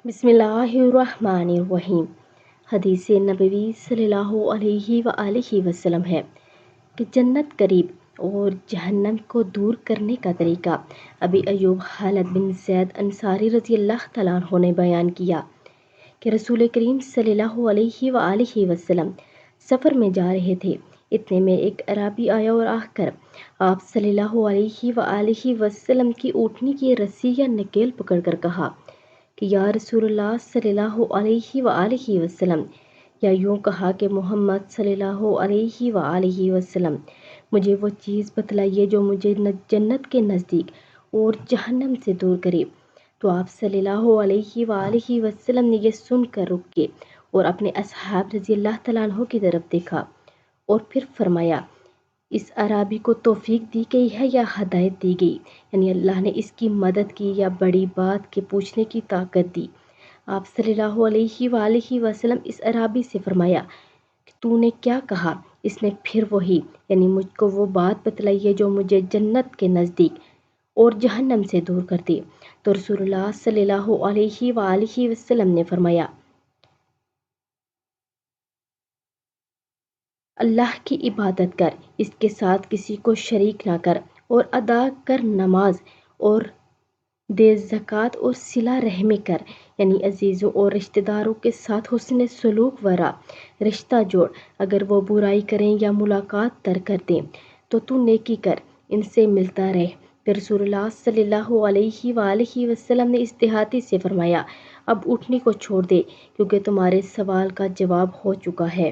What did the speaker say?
بسم اللہ الرحمن الرحیم۔ حدیث نبوی صلی اللہ علیہ وآلہ وسلم ہے کہ جنت قریب اور جہنم کو دور کرنے کا طریقہ ابی ایوب خالد بن زید انصاری رضی اللہ تعالیٰ عنہ نے بیان کیا کہ رسول کریم صلی اللہ علیہ وآلہ وسلم سفر میں جا رہے تھے۔ اتنے میں ایک اعرابی آیا اور آ کر آپ صلی اللہ علیہ وآلہ وسلم کی اونٹنی کی رسی یا نکیل پکڑ کر کہا کہ یا رسول اللہ صلی اللہ علیہ وآلہ وسلم، یا یوں کہا کہ محمد صلی اللہ علیہ وآلہ وسلم، مجھے وہ چیز بتلائیے جو مجھے جنت کے نزدیک اور جہنم سے دور کرے۔ تو آپ صلی اللہ علیہ وآلہ وسلم نے یہ سن کر رک گئے اور اپنے اصحاب رضی اللہ تعالیٰ عنہ کی طرف دیکھا اور پھر فرمایا، اس اعرابی کو توفیق دی گئی ہے یا ہدایت دی گئی، یعنی اللہ نے اس کی مدد کی یا بڑی بات کے پوچھنے کی طاقت دی۔ آپ صلی اللہ علیہ وآلہ وسلم اس اعرابی سے فرمایا کہ تو نے کیا کہا؟ اس نے پھر وہی، یعنی مجھ کو وہ بات بتلائی ہے جو مجھے جنت کے نزدیک اور جہنم سے دور کر دے۔ تو رسول اللہ صلی اللہ علیہ وآلہ وسلم نے فرمایا، اللہ کی عبادت کر، اس کے ساتھ کسی کو شریک نہ کر، اور ادا کر نماز، اور دے زکوٰۃ، اور صلہ رحمی کر، یعنی عزیزوں اور رشتہ داروں کے ساتھ حسن سلوک ورا رشتہ جوڑ۔ اگر وہ برائی کریں یا ملاقات ترک کر دیں تو نیکی کر، ان سے ملتا رہ۔ پھر رسول اللہ صلی اللہ علیہ وآلہ وسلم نے اس دیہاتی سے فرمایا، اب اونٹنی کو چھوڑ دے کیونکہ تمہارے سوال کا جواب ہو چکا ہے۔